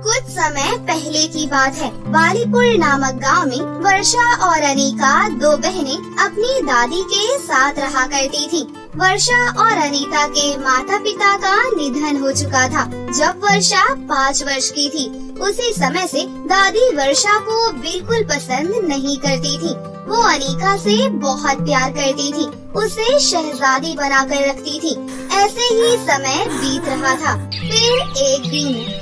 कुछ समय पहले की बात है। बालीपुर नामक गांव में वर्षा और अनीका दो बहनें अपनी दादी के साथ रहा करती थीं। वर्षा और अनीता के माता पिता का निधन हो चुका था जब वर्षा 5 वर्ष की थी। उसी समय से दादी वर्षा को बिल्कुल पसंद नहीं करती थी। वो अनीका से बहुत प्यार करती थी, उसे शहजादी बनाकर रखती थी। ऐसे ही समय बीत रहा था। फिर एक दिन,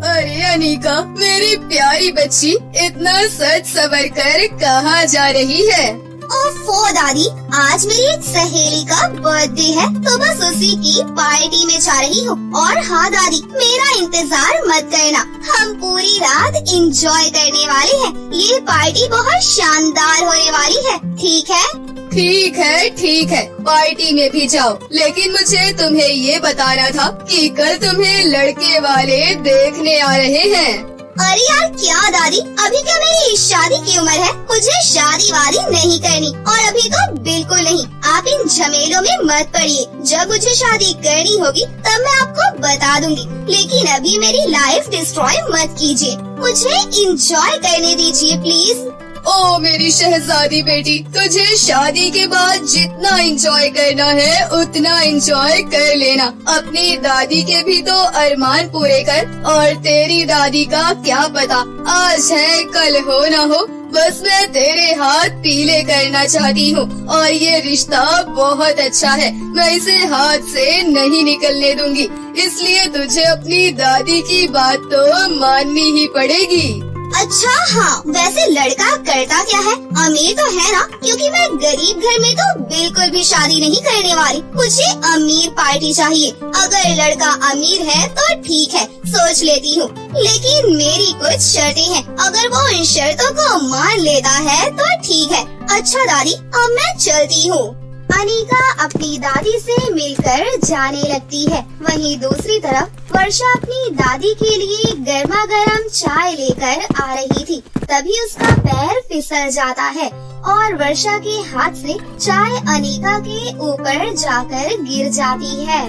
अरे अनीका, मेरी प्यारी बच्ची, इतना सज सवर कर कहाँ जा रही है? ओफो दादी, आज मेरी एक सहेली का बर्थडे है तो बस उसी की पार्टी में जा रही हूँ। और हाँ दादी, मेरा इंतजार मत करना, हम पूरी रात एंजॉय करने वाले हैं। ये पार्टी बहुत शानदार होने वाली है, ठीक है? ठीक है, पार्टी में भी जाओ। लेकिन मुझे तुम्हें ये बताना था कि कल तुम्हें लड़के वाले देखने आ रहे हैं। अरे यार क्या दादी, अभी क्या मेरी शादी की उम्र है? मुझे शादी वादी नहीं करनी, और अभी तो बिल्कुल नहीं। आप इन झमेलों में मत पड़िए, जब मुझे शादी करनी होगी तब मैं आपको बता दूंगी। लेकिन अभी मेरी लाइफ डिस्ट्रॉय मत कीजिए, मुझे एंजॉय करने दीजिए प्लीज। ओ मेरी शहजादी बेटी, तुझे शादी के बाद जितना एंजॉय करना है उतना एंजॉय कर लेना। अपनी दादी के भी तो अरमान पूरे कर। और तेरी दादी का क्या पता, आज है कल हो ना हो। बस मैं तेरे हाथ पीले करना चाहती हूँ, और ये रिश्ता बहुत अच्छा है, मैं इसे हाथ से नहीं निकलने दूंगी। इसलिए तुझे अपनी दादी की बात तो माननी ही पड़ेगी। अच्छा हाँ, वैसे लड़का करता क्या है? अमीर तो है ना? क्योंकि मैं गरीब घर में तो बिल्कुल भी शादी नहीं करने वाली। मुझे अमीर पार्टी चाहिए। अगर लड़का अमीर है तो ठीक है, सोच लेती हूँ। लेकिन मेरी कुछ शर्तें हैं, अगर वो इन शर्तों को मान लेता है तो ठीक है। अच्छा दादी, अब मैं चलती हूँ। अनीका अपनी दादी से मिलकर जाने लगती है। वहीं दूसरी तरफ वर्षा अपनी दादी के लिए गर्मा गर्म चाय लेकर आ रही थी। तभी उसका पैर फिसल जाता है और वर्षा के हाथ से चाय अनीका के ऊपर जाकर गिर जाती है।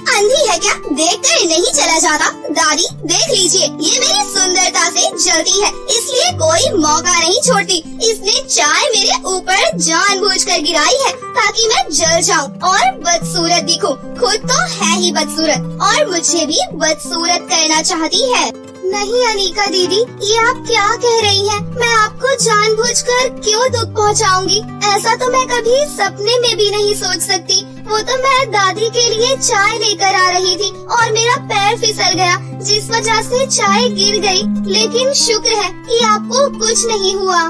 अंधी है क्या? देखकर नहीं चला जाता? दादी देख लीजिए, ये मेरी सुंदरता से जलती है, इसलिए कोई मौका नहीं छोड़ती। इसने चाय मेरे ऊपर जानबूझकर गिराई है ताकि मैं जल जाऊं और बदसूरत दिखूं। खुद तो है ही बदसूरत और मुझे भी बदसूरत करना चाहती है। नहीं अनीका दीदी, ये आप क्या कह रही हैं? मैं आपको जानबूझकर क्यों दुख पहुंचाऊंगी? ऐसा तो मैं कभी सपने में भी नहीं सोच सकती। वो तो मैं दादी के लिए चाय लेकर आ रही थी और मेरा पैर फिसल गया, जिस वजह से चाय गिर गई। लेकिन शुक्र है कि आपको कुछ नहीं हुआ।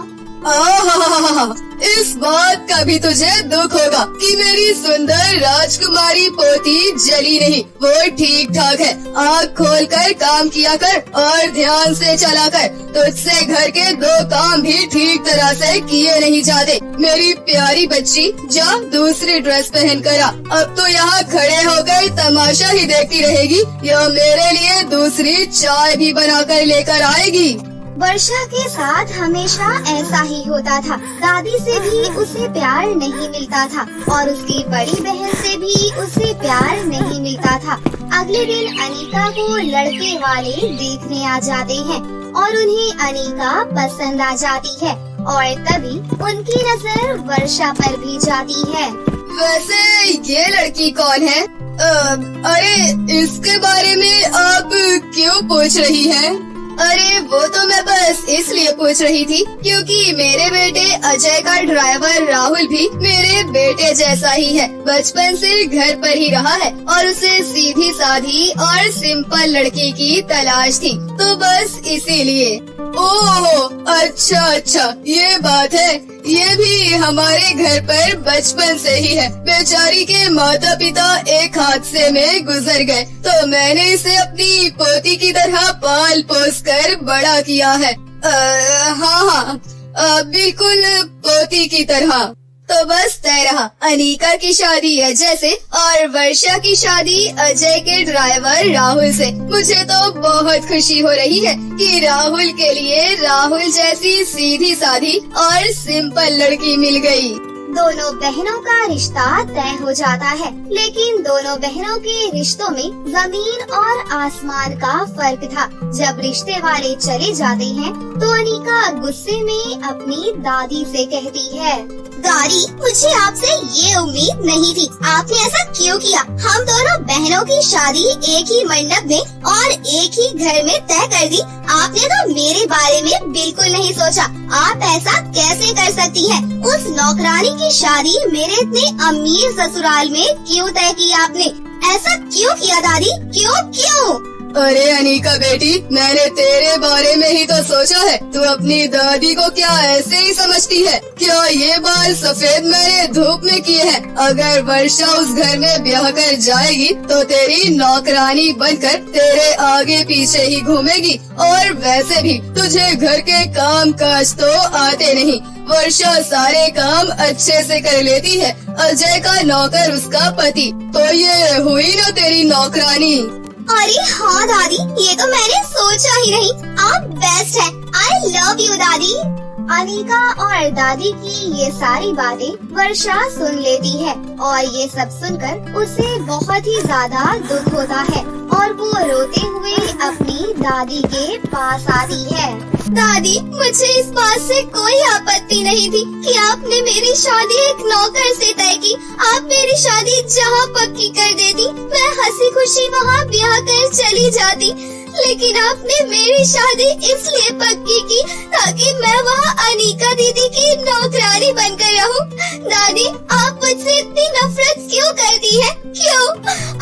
इस बात का भी तुझे दुख होगा कि मेरी सुंदर राजकुमारी पोती जली नहीं, वो ठीक ठाक है। आँख खोलकर काम किया कर और ध्यान से चला कर। तुझसे घर के 2 काम भी ठीक तरह से किए नहीं जाते। मेरी प्यारी बच्ची, जा दूसरी ड्रेस पहन कर आ। अब तो यहाँ खड़े होकर तमाशा ही देखती रहेगी या मेरे लिए दूसरी चाय भी बनाकर लेकर आएगी? वर्षा के साथ हमेशा ऐसा ही होता था। दादी से भी उसे प्यार नहीं मिलता था और उसकी बड़ी बहन से भी उसे प्यार नहीं मिलता था। अगले दिन अनीका को लड़के वाले देखने आ जाते हैं और उन्हें अनीका पसंद आ जाती है और तभी उनकी नजर वर्षा पर भी जाती है। वैसे ये लड़की कौन है? अरे इसके बारे में आप क्यों पूछ रही हैं? अरे वो तो मैं बस इसलिए पूछ रही थी क्योंकि मेरे बेटे अजय का ड्राइवर राहुल भी मेरे बेटे जैसा ही है। बचपन से घर पर ही रहा है और उसे सीधी साधी और सिंपल लड़की की तलाश थी, तो बस इसीलिए। ओह अच्छा, ये बात है। ये भी हमारे घर पर बचपन से ही है। बेचारी के माता पिता एक हादसे में गुजर गए, तो मैंने इसे अपनी पोती की तरह पाल पोस कर बड़ा किया है। हाँ, बिल्कुल पोती की तरह। तो बस तय रहा अनीका की शादी अजय से और वर्षा की शादी अजय के ड्राइवर राहुल से। मुझे तो बहुत खुशी हो रही है कि राहुल के लिए राहुल जैसी सीधी साधी और सिंपल लड़की मिल गई। दोनों बहनों का रिश्ता तय हो जाता है, लेकिन दोनों बहनों के रिश्तों में जमीन और आसमान का फर्क था। जब रिश्ते वाले चले जाते हैं तो अनीका गुस्से में अपनी दादी से कहती है, दादी, मुझे आपसे ये उम्मीद नहीं थी। आपने ऐसा क्यों किया? हम दोनों बहनों की शादी एक ही मंडप में और एक ही घर में तय कर दी। आपने तो मेरे बारे में बिल्कुल नहीं सोचा। आप ऐसा कैसे कर सकती हैं? उस नौकरानी की शादी मेरे इतने अमीर ससुराल में क्यों तय की आपने? ऐसा क्यों किया दादी? क्यों? अरे अनीका बेटी, मैंने तेरे बारे में ही तो सोचा है। तू अपनी दादी को क्या ऐसे ही समझती है? क्या ये बाल सफेद मैंने धूप में किए हैं? अगर वर्षा उस घर में ब्याह कर जाएगी तो तेरी नौकरानी बनकर तेरे आगे पीछे ही घूमेगी। और वैसे भी तुझे घर के काम काज तो आते नहीं। वर्षा सारे काम अच्छे से कर लेती है। अजय का नौकर उसका पति, तो ये हुई ना तेरी नौकरानी। अरे हाँ दादी, ये तो मैंने सोचा ही नहीं। आप बेस्ट हैं। आई लव यू दादी। अनीका और दादी की ये सारी बातें वर्षा सुन लेती है और ये सब सुनकर उसे बहुत ही ज्यादा दुख होता है और वो रोते हुए अपनी दादी के पास आती है। दादी, मुझे इस बात से कोई आपत्ति नहीं थी कि आपने मेरी शादी एक नौकर से तय की। आप मेरी शादी जहाँ पक्की कर देती, मैं हंसी खुशी वहाँ ब्याह कर चली जाती। लेकिन आपने मेरी शादी इसलिए पक्की की ताकि मैं वहाँ अनीका दीदी की नौकरानी बनकर रहूं। दादी, आप मुझसे इतनी नफरत क्यों करती हैं? क्यों?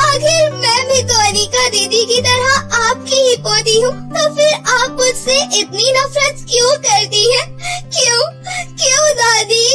आखिर मैं भी तो अनीका दीदी की तरह आपकी ही पोती हूँ, तो फिर आप मुझसे इतनी नफरत क्यों करती हैं? क्यों दादी?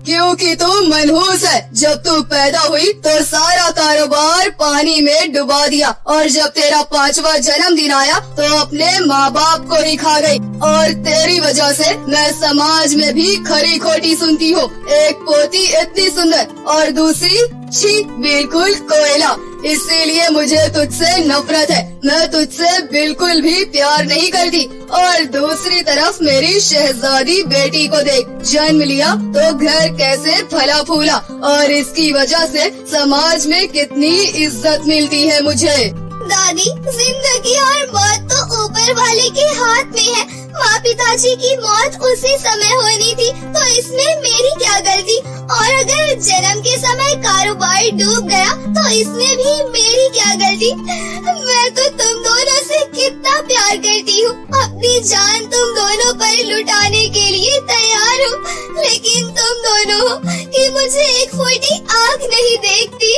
क्योंकि तू मनहूस है। जब तू पैदा हुई तो सारा कारोबार पानी में डुबा दिया और जब तेरा 5वां जन्मदिन आया तो अपने माँ बाप को ही खा गई। और तेरी वजह से मैं समाज में भी खरी खोटी सुनती हूँ। एक पोती इतनी सुंदर और दूसरी छी बिल्कुल कोयला। इसीलिए मुझे तुझसे नफरत है। मैं तुझसे बिल्कुल भी प्यार नहीं करती। और दूसरी तरफ मेरी शहजादी बेटी को देख, जन्म लिया तो घर कैसे फला फूला और इसकी वजह से समाज में कितनी इज्जत मिलती है मुझे। दादी, जिंदगी और मौत तो ऊपर वाले के हाथ में है। माँ पिताजी की मौत उसी समय होनी थी, तो इसमें मेरी क्या गलती? और अगर जन्म के समय कारोबार डूब गया तो इसमें भी मेरी क्या गलती? मैं तो तुम दोनों से कितना प्यार करती हूँ। अपनी जान तुम दोनों पर लुटाने के लिए तैयार हूँ, लेकिन तुम दोनों हो कि मुझे एक फूटी आँख नहीं देखती।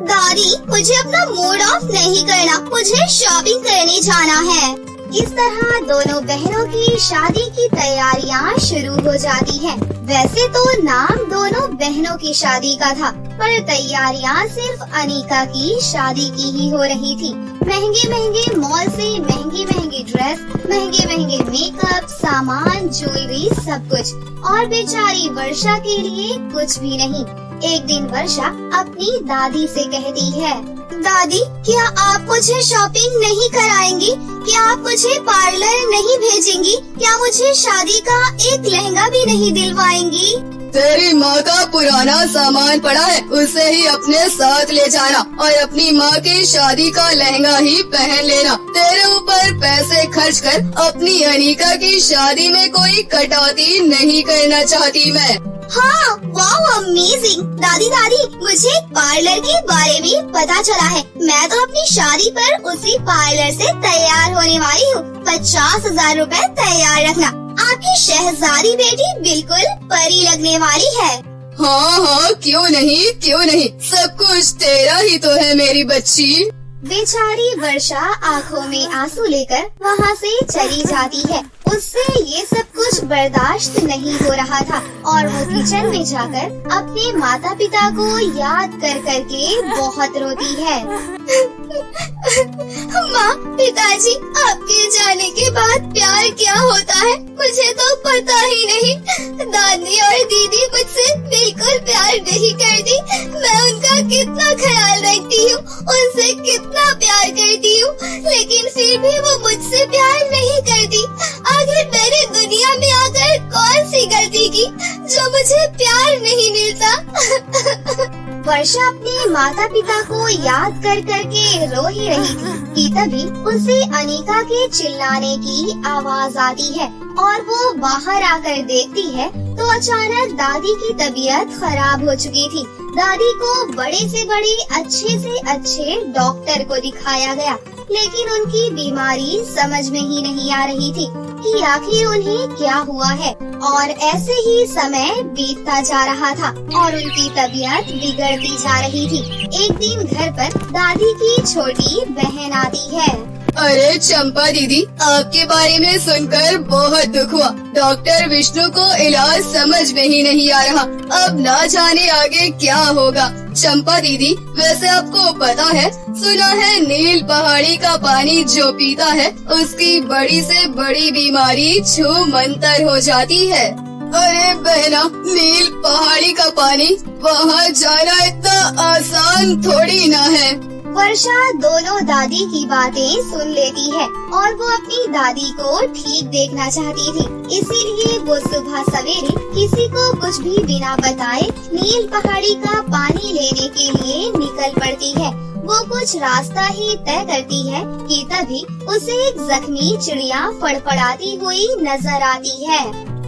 दादी, मुझे अपना मूड ऑफ नहीं करना, मुझे शॉपिंग करने जाना है। इस तरह दोनों बहनों की शादी की तैयारियां शुरू हो जाती हैं। वैसे तो नाम दोनों बहनों की शादी का था, पर तैयारियां सिर्फ अनीका की शादी की ही हो रही थी। महंगे महंगे मॉल से महंगी ड्रेस, महंगे मेकअप, सामान, ज्वेलरी, सब कुछ। और बेचारी वर्षा के लिए कुछ भी नहीं। एक दिन वर्षा अपनी दादी से कहती है, दादी, क्या आप मुझे शॉपिंग नहीं कराएंगी? क्या आप मुझे पार्लर नहीं भेजेंगी? क्या मुझे शादी का एक लहंगा भी नहीं दिलवाएंगी? तेरी माँ का पुराना सामान पड़ा है, उसे ही अपने साथ ले जाना और अपनी माँ की शादी का लहंगा ही पहन लेना। तेरे ऊपर पैसे खर्च कर अपनी अनीका की शादी में कोई कटौती नहीं करना चाहती मैं। हाँ, वाओ, अमेजिंग। दादी, मुझे पार्लर के बारे में पता चला है। मैं तो अपनी शादी पर उसी पार्लर से तैयार होने वाली हूँ। 50,000 रुपए तैयार रखना। आपकी शहजादी बेटी बिल्कुल परी लगने वाली है। हाँ, क्यों नहीं, सब कुछ तेरा ही तो है मेरी बच्ची। बेचारी वर्षा आँखों में आंसू लेकर वहाँ से चली जाती है। उससे ये सब कुछ बर्दाश्त नहीं हो रहा था और वो किचन में जाकर अपने माता पिता को याद कर करके बहुत रोती है। माँ, पिताजी, आपके जाने के बाद प्यार क्या होता है मुझे तो पता ही नहीं। दादी और दीदी मुझसे बिल्कुल प्यार नहीं करती। मैं उनका कितना ख्याल रखती हूँ, उनसे कितना प्यार करती हूँ, लेकिन फिर भी वो मुझसे प्यार नहीं करती। आखिर मैंने दुनिया में आकर कौन सी होगी जो मुझे प्यार नहीं मिलता। वर्षा अपने माता पिता को याद कर करके रो ही रही थी कि तभी उसे अनीका के चिल्लाने की आवाज आती है और वो बाहर आकर देखती है तो अचानक दादी की तबीयत खराब हो चुकी थी। दादी को बड़े से बड़े अच्छे से अच्छे डॉक्टर को दिखाया गया, लेकिन उनकी बीमारी समझ में ही नहीं आ रही थी कि आखिर उन्हें क्या हुआ है। और ऐसे ही समय बीतता जा रहा था और उनकी तबीयत बिगड़ती जा रही थी। एक दिन घर पर दादी की छोटी बहन आती है। अरे चंपा दीदी, आपके बारे में सुनकर बहुत दुख हुआ। डॉक्टर विष्णु को इलाज समझ में ही नहीं आ रहा। अब ना जाने आगे क्या होगा। चंपा दीदी, वैसे आपको पता है, सुना है नील पहाड़ी का पानी जो पीता है उसकी बड़ी से बड़ी बीमारी छू मंतर हो जाती है। अरे बहना, नील पहाड़ी का पानी, वहाँ जाना इतना आसान थोड़ी ना है। वर्षा दोनों दादी की बातें सुन लेती है और वो अपनी दादी को ठीक देखना चाहती थी, इसीलिए वो सुबह सवेरे किसी को कुछ भी बिना बताए नील पहाड़ी का पानी लेने के लिए निकल पड़ती है। वो कुछ रास्ता ही तय करती है कि तभी उसे एक जख्मी चिड़िया फड़फड़ाती हुई नजर आती है।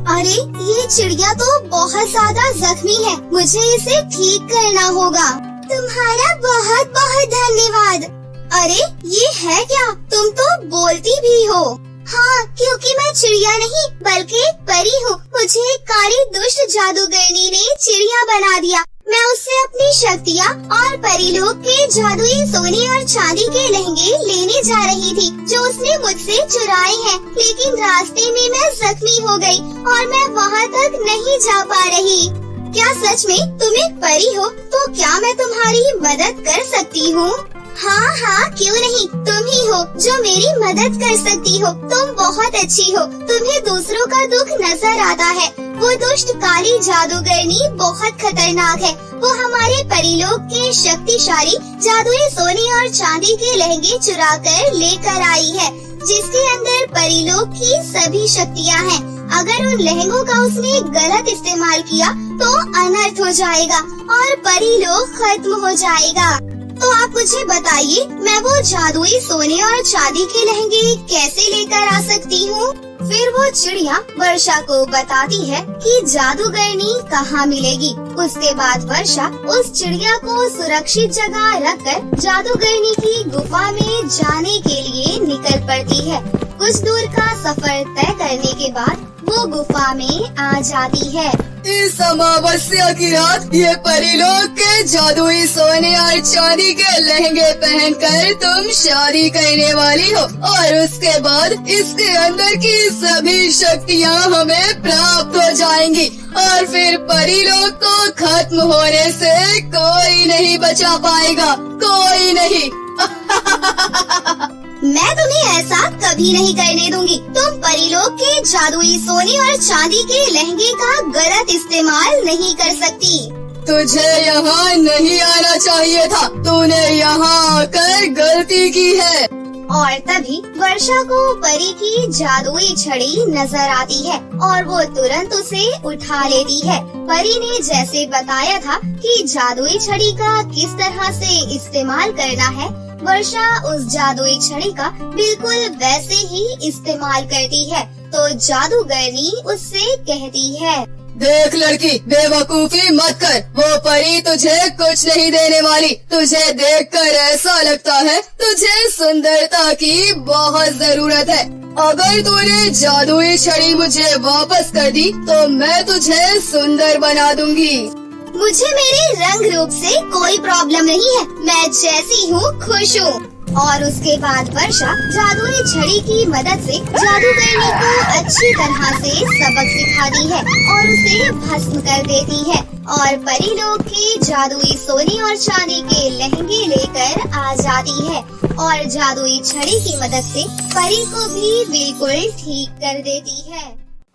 अरे ये चिड़िया तो बहुत ज्यादा जख्मी है, मुझे इसे ठीक करना होगा। तुम्हारा बहुत बहुत धन्यवाद। अरे ये है क्या, तुम तो बोलती भी हो। हाँ, क्योंकि मैं चिड़िया नहीं बल्कि एक परी हूँ। मुझे एक काली दुष्ट जादूगरनी ने चिड़िया बना दिया। मैं उससे अपनी शक्तियाँ और परीलोक के जादुई सोने और चांदी के लहंगे लेने जा रही थी जो उसने मुझसे चुराए हैं, लेकिन रास्ते में मैं जख्मी हो गई और मैं वहाँ तक नहीं जा पा रही। क्या सच में तुम एक परी हो? तो क्या मैं तुम्हारी मदद कर सकती हूँ? हाँ हाँ, क्यों नहीं, तुम ही हो जो मेरी मदद कर सकती हो। तुम बहुत अच्छी हो। तुम्हें दूसरों का दुख नजर आता है। वो दुष्ट काली जादूगरनी बहुत खतरनाक है। वो हमारे परीलोक के शक्तिशाली जादुई सोने और चांदी के लहंगे चुरा कर लेकर आई है, जिसके अंदर परीलोक की सभी शक्तियाँ हैं। अगर उन लहंगों का उसने गलत इस्तेमाल किया तो अनर्थ हो जाएगा और परीलोक खत्म हो जाएगा। तो आप मुझे बताइए, मैं वो जादुई सोने और चांदी के लहंगे कैसे लेकर आ सकती हूँ? फिर वो चिड़िया वर्षा को बताती है कि जादूगरनी कहाँ मिलेगी। उसके बाद वर्षा उस चिड़िया को सुरक्षित जगह रखकर जादूगरनी की गुफा में जाने के लिए निकल पड़ती है। कुछ दूर का सफर तय करने के बाद वो गुफा में आ जाती है। इस अमावस्या की रात ये परीलोक के जादुई सोने और चांदी के लहंगे पहनकर तुम शादी करने वाली हो और उसके बाद इसके अंदर की सभी शक्तियाँ हमें प्राप्त हो जाएंगी और फिर परीलोक को खत्म होने से कोई नहीं बचा पाएगा, कोई नहीं। मैं तुम्हें ऐसा कभी नहीं करने दूंगी। तुम परीलोक के जादुई सोने और चांदी के लहंगे का गलत इस्तेमाल नहीं कर सकती। तुझे यहाँ नहीं आना चाहिए था, तूने यहाँ आकर गलती की है। और तभी वर्षा को परी की जादुई छड़ी नजर आती है और वो तुरंत उसे उठा लेती है। परी ने जैसे बताया था कि जादुई छड़ी का किस तरह से इस्तेमाल करना है, वर्षा उस जादुई छड़ी का बिल्कुल वैसे ही इस्तेमाल करती है। तो जादूगरनी उससे कहती है, देख लड़की, बेवकूफी मत कर। वो परी तुझे कुछ नहीं देने वाली। तुझे देखकर ऐसा लगता है तुझे सुंदरता की बहुत जरूरत है। अगर तूने जादुई छड़ी मुझे वापस कर दी तो मैं तुझे सुंदर बना दूंगी। मुझे मेरे रंग रूप से कोई प्रॉब्लम नहीं है, मैं जैसी हूँ खुश हूँ। और उसके बाद वर्षा जादुई छड़ी की मदद से जादूगरनी को अच्छी तरह से सबक सिखाती है और उसे भस्म कर देती है और परीलोक के जादुई सोने और चांदी के लहंगे लेकर आ जाती है और जादुई छड़ी की मदद से परी को भी बिल्कुल ठीक कर देती है।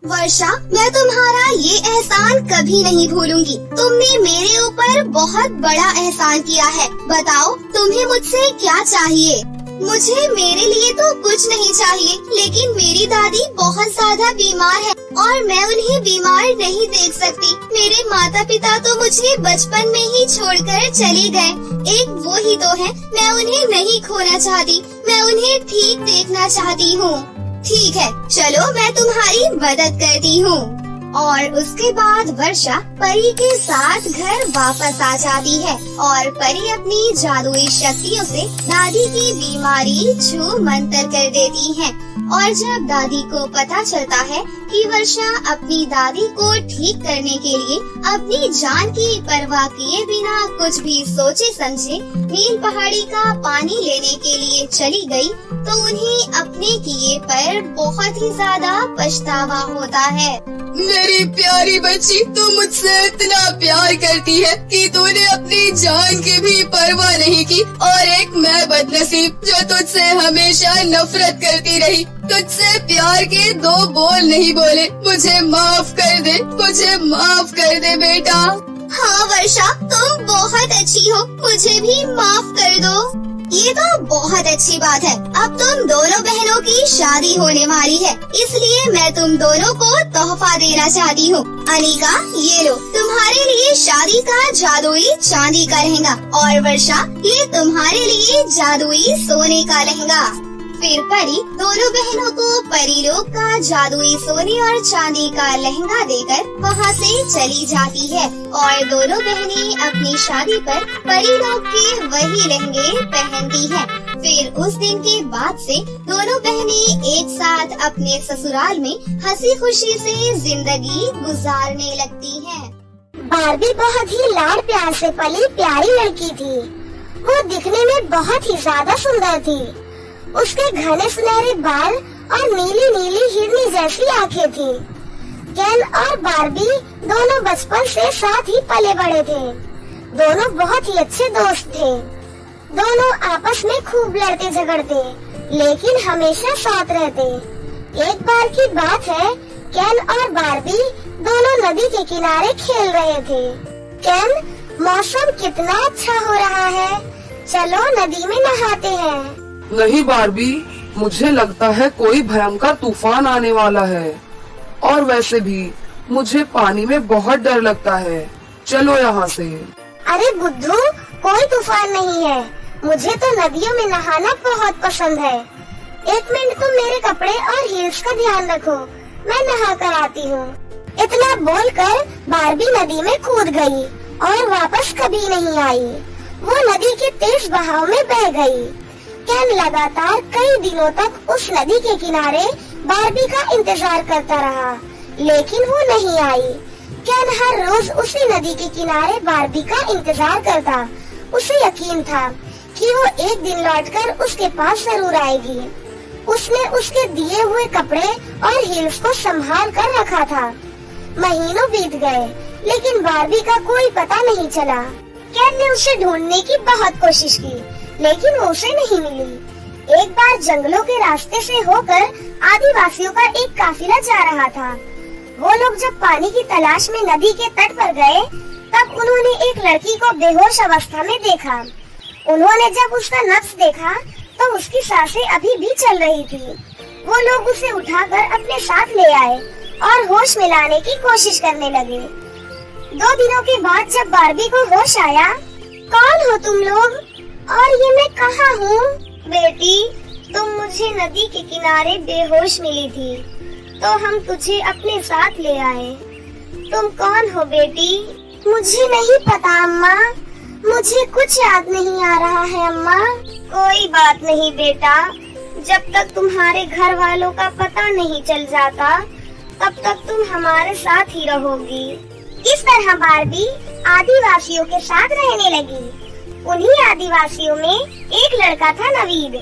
वर्षा, मैं तुम्हारा ये एहसान कभी नहीं भूलूंगी। तुमने मेरे ऊपर बहुत बड़ा एहसान किया है। बताओ तुम्हें मुझसे क्या चाहिए? मुझे मेरे लिए तो कुछ नहीं चाहिए, लेकिन मेरी दादी बहुत ज्यादा बीमार है और मैं उन्हें बीमार नहीं देख सकती। मेरे माता पिता तो मुझे बचपन में ही छोड़कर चले गए। एक वो ही तो है, मैं उन्हें नहीं खोना चाहती। मैं उन्हें ठीक देखना चाहती हूँ। ठीक है, चलो मैं तुम्हारी मदद करती हूँ। और उसके बाद वर्षा परी के साथ घर वापस आ जाती है और परी अपनी जादुई शक्तियों से दादी की बीमारी छू मंतर कर देती है। और जब दादी को पता चलता है कि वर्षा अपनी दादी को ठीक करने के लिए अपनी जान की परवाह किए बिना कुछ भी सोचे समझे नील पहाड़ी का पानी लेने के लिए चली गई, तो उन्हें अपने किए पर बहुत ही ज्यादा पछतावा होता है। मेरी प्यारी बच्ची, तू मुझसे इतना प्यार करती है कि तूने अपनी जान की भी परवाह नहीं की, और एक मैं बदनसीब जो तुझसे हमेशा नफरत करती रही, तुझसे प्यार के दो बोल नहीं बोले। मुझे माफ कर दे, मुझे माफ कर दे बेटा। हाँ वर्षा, तुम बहुत अच्छी हो, मुझे भी माफ कर दो। ये तो बहुत अच्छी बात है। अब तुम दोनों बहनों की शादी होने वाली है, इसलिए मैं तुम दोनों को तोहफा देना चाहती हूँ। अनिका, ये लो तुम्हारे लिए शादी का जादुई चांदी का लहंगा, और वर्षा ये तुम्हारे लिए जादुई सोने का लहंगा। फिर परी दोनों बहनों को परीलोक का जादुई सोने और चांदी का लहंगा देकर वहाँ से चली जाती है, और दोनों बहनें अपनी शादी पर परीलोक के वही लहंगे पहनती हैं। फिर उस दिन के बाद से दोनों बहनें एक साथ अपने ससुराल में हंसी खुशी से जिंदगी गुजारने लगती हैं। बार्बी बहुत ही लाड प्यार से पली प्यारी लड़की थी। वो दिखने में बहुत ही ज्यादा सुंदर थी। उसके घने सुनहरे बाल और नीली नीली हिरनी जैसी आंखें थी। केन और बार्बी दोनों बचपन से साथ ही पले बड़े थे। दोनों बहुत ही अच्छे दोस्त थे। दोनों आपस में खूब लड़ते झगड़ते, लेकिन हमेशा साथ रहते। एक बार की बात है, केन और बार्बी दोनों नदी के किनारे खेल रहे थे। केन, मौसम कितना अच्छा हो रहा है, चलो नदी में नहाते हैं। नहीं बार्बी, मुझे लगता है कोई भयंकर तूफान आने वाला है, और वैसे भी मुझे पानी में बहुत डर लगता है। चलो यहाँ से। अरे बुद्धू, कोई तूफान नहीं है। मुझे तो नदियों में नहाना बहुत पसंद है। एक मिनट तुम मेरे कपड़े और हील्स का ध्यान रखो, मैं नहा कर आती हूँ। इतना बोलकर बार्बी नदी में कूद गई और वापस कभी नहीं आई। वो नदी के तेज बहाव में बह गई। केन लगातार कई दिनों तक उस नदी के किनारे बार्बी का इंतजार करता रहा, लेकिन वो नहीं आई। केन हर रोज उसी नदी के किनारे बार्बी का इंतजार करता। उसे यकीन था कि वो एक दिन लौटकर उसके पास जरूर आएगी। उसने उसके दिए हुए कपड़े और हील्स को संभाल कर रखा था। महीनों बीत गए, लेकिन बार्बी का कोई पता नहीं चला। केन ने उसे ढूंढने की बहुत कोशिश की, लेकिन वो उसे नहीं मिली। एक बार जंगलों के रास्ते से होकर आदिवासियों का एक काफिला जा रहा था। वो लोग जब पानी की तलाश में नदी के तट पर गए, तब उन्होंने एक लड़की को बेहोश अवस्था में देखा। उन्होंने जब उसका नब्ज देखा, तो उसकी सांसें अभी भी चल रही थी। वो लोग उसे उठाकर अपने साथ ले आए और होश में लाने की कोशिश करने लगे। 2 दिनों के बाद जब बार्बी को होश आया, कौन हो तुम लोग और ये मैं कहाँ हूँ? बेटी, तुम मुझे नदी के किनारे बेहोश मिली थी, तो हम तुझे अपने साथ ले आए। तुम कौन हो बेटी? मुझे नहीं पता अम्मा, मुझे कुछ याद नहीं आ रहा है अम्मा। कोई बात नहीं बेटा, जब तक तुम्हारे घर वालों का पता नहीं चल जाता, तब तक तुम हमारे साथ ही रहोगी। इस तरह बार्बी आदिवासियों के साथ रहने लगी। उन्हीं आदिवासियों में एक लड़का था नवीद।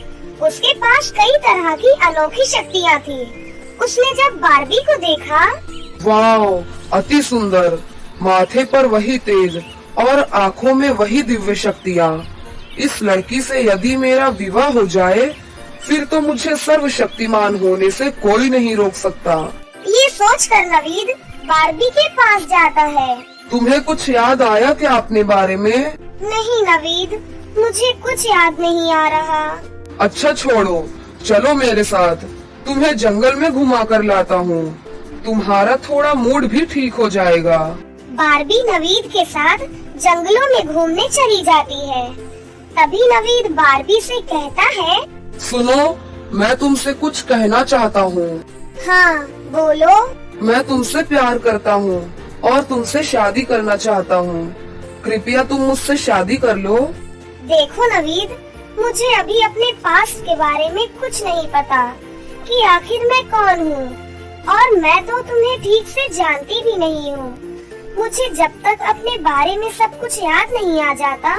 उसके पास कई तरह की अनोखी शक्तियाँ थी। उसने जब बार्बी को देखा, वाओ, अति सुंदर, माथे पर वही तेज और आँखों में वही दिव्य शक्तियाँ। इस लड़की से यदि मेरा विवाह हो जाए, फिर तो मुझे सर्वशक्तिमान होने से कोई नहीं रोक सकता। ये सोचकर नवीद बार्बी के पास जाता है। तुम्हें कुछ याद आया क्या अपने बारे में? नहीं नवीद, मुझे कुछ याद नहीं आ रहा। अच्छा छोड़ो, चलो मेरे साथ, तुम्हें जंगल में घुमा कर लाता हूँ। तुम्हारा थोड़ा मूड भी ठीक हो जाएगा। बार्बी नवीद के साथ जंगलों में घूमने चली जाती है। तभी नवीद बार्बी से कहता है, सुनो, मैं तुमसे कुछ कहना चाहता हूँ। हाँ बोलो। मैं तुमसे प्यार करता हूँ और तुमसे शादी करना चाहता हूँ। कृपया तुम मुझसे शादी कर लो। देखो नवीद, मुझे अभी अपने पास्ट के बारे में कुछ नहीं पता कि आखिर मैं कौन हूँ, और मैं तो तुम्हें ठीक से जानती भी नहीं हूँ। मुझे जब तक अपने बारे में सब कुछ याद नहीं आ जाता,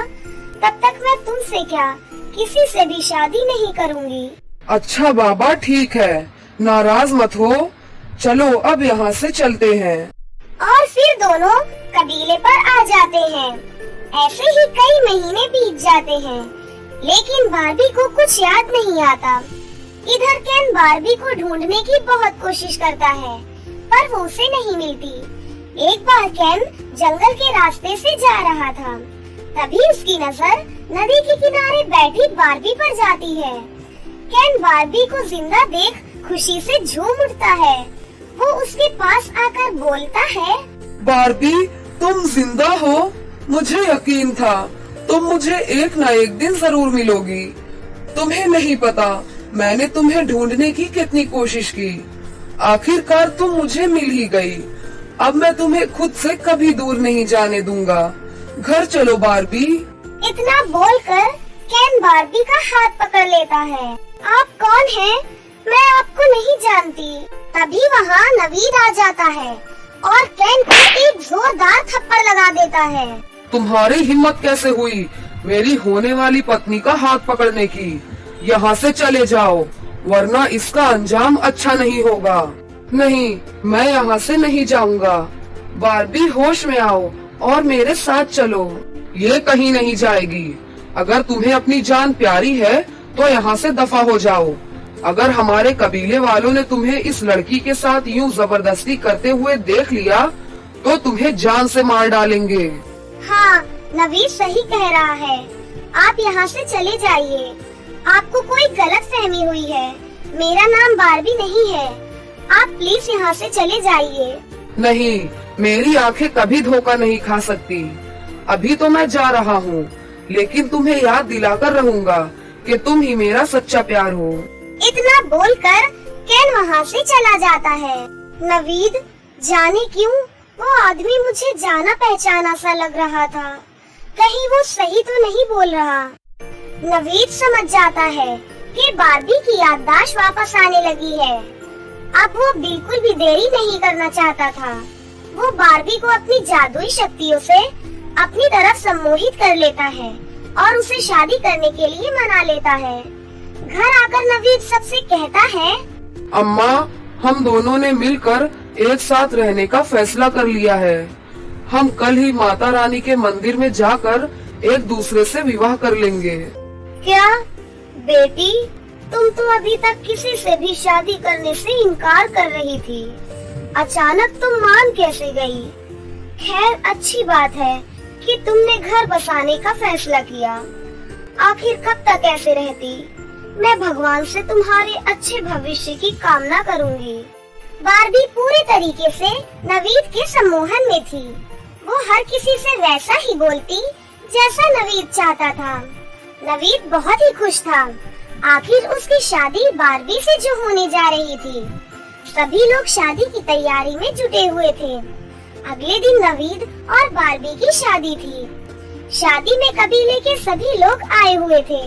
तब तक मैं तुमसे क्या किसी से भी शादी नहीं करूँगी। अच्छा बाबा, ठीक है, नाराज मत हो। चलो अब यहाँ से चलते हैं। और फिर दोनों कबीले पर आ जाते हैं। ऐसे ही कई महीने बीत जाते हैं, लेकिन बार्बी को कुछ याद नहीं आता। इधर केन बार्बी को ढूंढने की बहुत कोशिश करता है, पर वो उसे नहीं मिलती। एक बार केन जंगल के रास्ते से जा रहा था, तभी उसकी नजर नदी के किनारे बैठी बार्बी पर जाती है। केन बार्बी को जिंदा देख खुशी से झूम उठता है। वो उसके पास आकर बोलता है, बार्बी, तुम जिंदा हो? मुझे यकीन था तुम मुझे एक न एक दिन जरूर मिलोगी। तुम्हें नहीं पता मैंने तुम्हें ढूंढने की कितनी कोशिश की। आखिरकार तुम मुझे मिल ही गई। अब मैं तुम्हें खुद से कभी दूर नहीं जाने दूंगा। घर चलो बार्बी। इतना बोलकर केन बार्बी का हाथ पकड़ लेता है। आप कौन हैं? मैं आपको नहीं जानती। तभी वहाँ नवीद आ जाता है और केन को एक जोरदार थप्पड़ लगा देता है। तुम्हारी हिम्मत कैसे हुई मेरी होने वाली पत्नी का हाथ पकड़ने की? यहाँ से चले जाओ, वरना इसका अंजाम अच्छा नहीं होगा। नहीं, मैं यहाँ से नहीं जाऊँगा। बार्बी, होश में आओ और मेरे साथ चलो। ये कहीं नहीं जाएगी। अगर तुम्हें अपनी जान प्यारी है तो यहाँ से दफा हो जाओ। अगर हमारे कबीले वालों ने तुम्हें इस लड़की के साथ यूं जबरदस्ती करते हुए देख लिया तो तुम्हें जान से मार डालेंगे। हाँ, नवीद सही कह रहा है। आप यहाँ से चले जाइए। आपको कोई गलत फहमी हुई है। मेरा नाम बार्बी नहीं है। आप प्लीज यहाँ से चले जाइए। नहीं, मेरी आंखें कभी धोखा नहीं खा सकती। अभी तो मैं जा रहा हूँ, लेकिन तुम्हें याद दिलाकर रहूंगा कि तुम ही मेरा सच्चा प्यार हो। इतना बोलकर केन वहाँ से चला जाता है। नवीद, जाने क्यों वो आदमी मुझे जाना पहचाना सा लग रहा था। कहीं वो सही तो नहीं बोल रहा। नवीद समझ जाता है कि बार्बी की याददाश्त वापस आने लगी है। अब वो बिल्कुल भी देरी नहीं करना चाहता था। वो बार्बी को अपनी जादुई शक्तियों से अपनी तरफ सम्मोहित कर लेता है और उसे शादी करने के लिए मना लेता है। घर आकर नवीद सबसे कहता है, अम्मा, हम दोनों ने मिलकर एक साथ रहने का फैसला कर लिया है। हम कल ही माता रानी के मंदिर में जाकर एक दूसरे से विवाह कर लेंगे। क्या बेटी, तुम तो अभी तक किसी से भी शादी करने से इनकार कर रही थी। अचानक तुम मान कैसे गई? खैर, अच्छी बात है कि तुमने घर बसाने का फैसला किया। आखिर कब तक ऐसे रहती? मैं भगवान से तुम्हारे अच्छे भविष्य की कामना करूंगी। बार्बी पूरे तरीके से नवीद के सम्मोहन में थी। वो हर किसी से वैसा ही बोलती जैसा नवीद चाहता था। नवीद बहुत ही खुश था। आखिर उसकी शादी बार्बी से जो होने जा रही थी। सभी लोग शादी की तैयारी में जुटे हुए थे। अगले दिन नवीद और बार्बी की शादी थी। शादी में कबीले के सभी लोग आए हुए थे।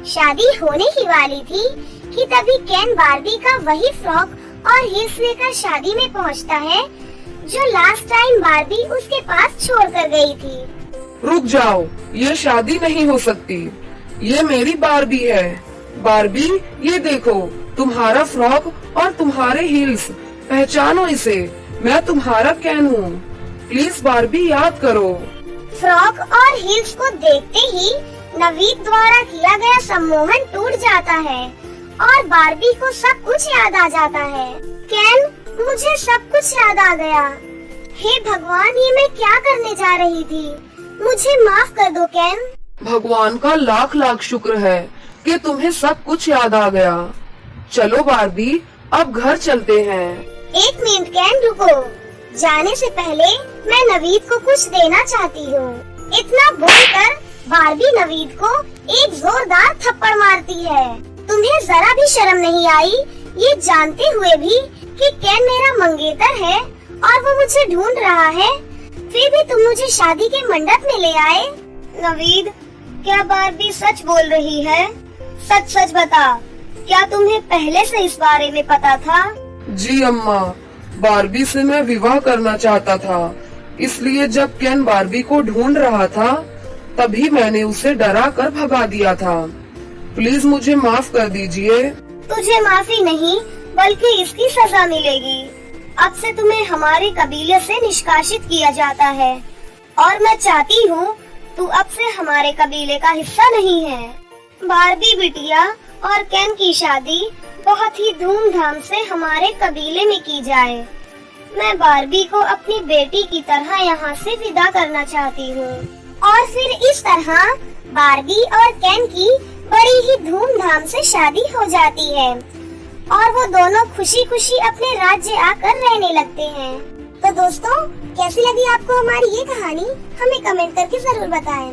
शादी होने ही वाली थी कि तभी केन बार्बी का वही फ्रॉक और हील्स लेकर शादी में पहुंचता है जो लास्ट टाइम बार्बी उसके पास छोड़ कर गई थी। रुक जाओ, ये शादी नहीं हो सकती। ये मेरी बार्बी है। बार्बी, ये देखो, तुम्हारा फ्रॉक और तुम्हारे हील्स। पहचानो इसे, मैं तुम्हारा केन हूँ। प्लीज बार्बी, याद करो। फ्रॉक और हील्स को देखते ही नवीद द्वारा किया गया सम्मोहन टूट जाता है और बार्बी को सब कुछ याद आ जाता है। केन, मुझे सब कुछ याद आ गया। हे भगवान, ये मैं क्या करने जा रही थी? मुझे माफ कर दो केन। भगवान का लाख लाख शुक्र है कि तुम्हें सब कुछ याद आ गया। चलो बार्बी, अब घर चलते हैं। एक मिनट कैन, रुको। जाने से पहले मैं नवीद को कुछ देना चाहती हूँ। इतना बोलकर बारबी नवीद को एक जोरदार थप्पड़ मारती है। तुम्हें जरा भी शर्म नहीं आई, ये जानते हुए भी कि कैन मेरा मंगेतर है और वो मुझे ढूंढ रहा है, फिर भी तुम मुझे शादी के मंडप में ले आए। नवीद, क्या बारबी सच बोल रही है? सच सच बता, क्या तुम्हें पहले से इस बारे में पता था? जी अम्मा, बारबी से मैं विवाह करना चाहता था, इसलिए जब केन बारबी को ढूंढ रहा था तभी मैंने उसे डरा कर भगा दिया था। प्लीज मुझे माफ कर दीजिए। तुझे माफी नहीं बल्कि इसकी सजा मिलेगी। अब से तुम्हें हमारे कबीले से निष्कासित किया जाता है और मैं चाहती हूँ तू अब से हमारे कबीले का हिस्सा नहीं है। बारबी बिटिया और केन की शादी बहुत ही धूमधाम से हमारे कबीले में की जाए। मैं बारबी को अपनी बेटी की तरह यहाँ से विदा करना चाहती हूँ और फिर इस तरह बारबी और केन की बड़ी ही धूमधाम से शादी हो जाती है और वो दोनों खुशी खुशी अपने राज्य आकर रहने लगते हैं। तो दोस्तों, कैसी लगी आपको हमारी ये कहानी? हमें कमेंट करके जरूर बताएं।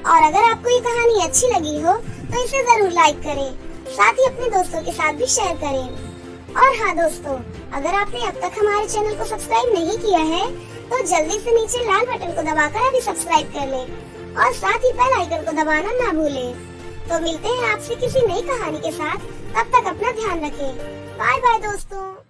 और अगर आपको ये कहानी अच्छी लगी हो तो इसे जरूर लाइक करें, साथ ही अपने दोस्तों के साथ भी शेयर करें। और हाँ दोस्तों, अगर आपने अब तक हमारे चैनल को सब्सक्राइब नहीं किया है तो जल्दी से नीचे लाल बटन को दबाकर अभी सब्सक्राइब कर लें और साथ ही बेल आइकन को दबाना ना भूलें। तो मिलते हैं आपसे किसी नई कहानी के साथ, तब तक अपना ध्यान रखें। बाय बाय दोस्तों।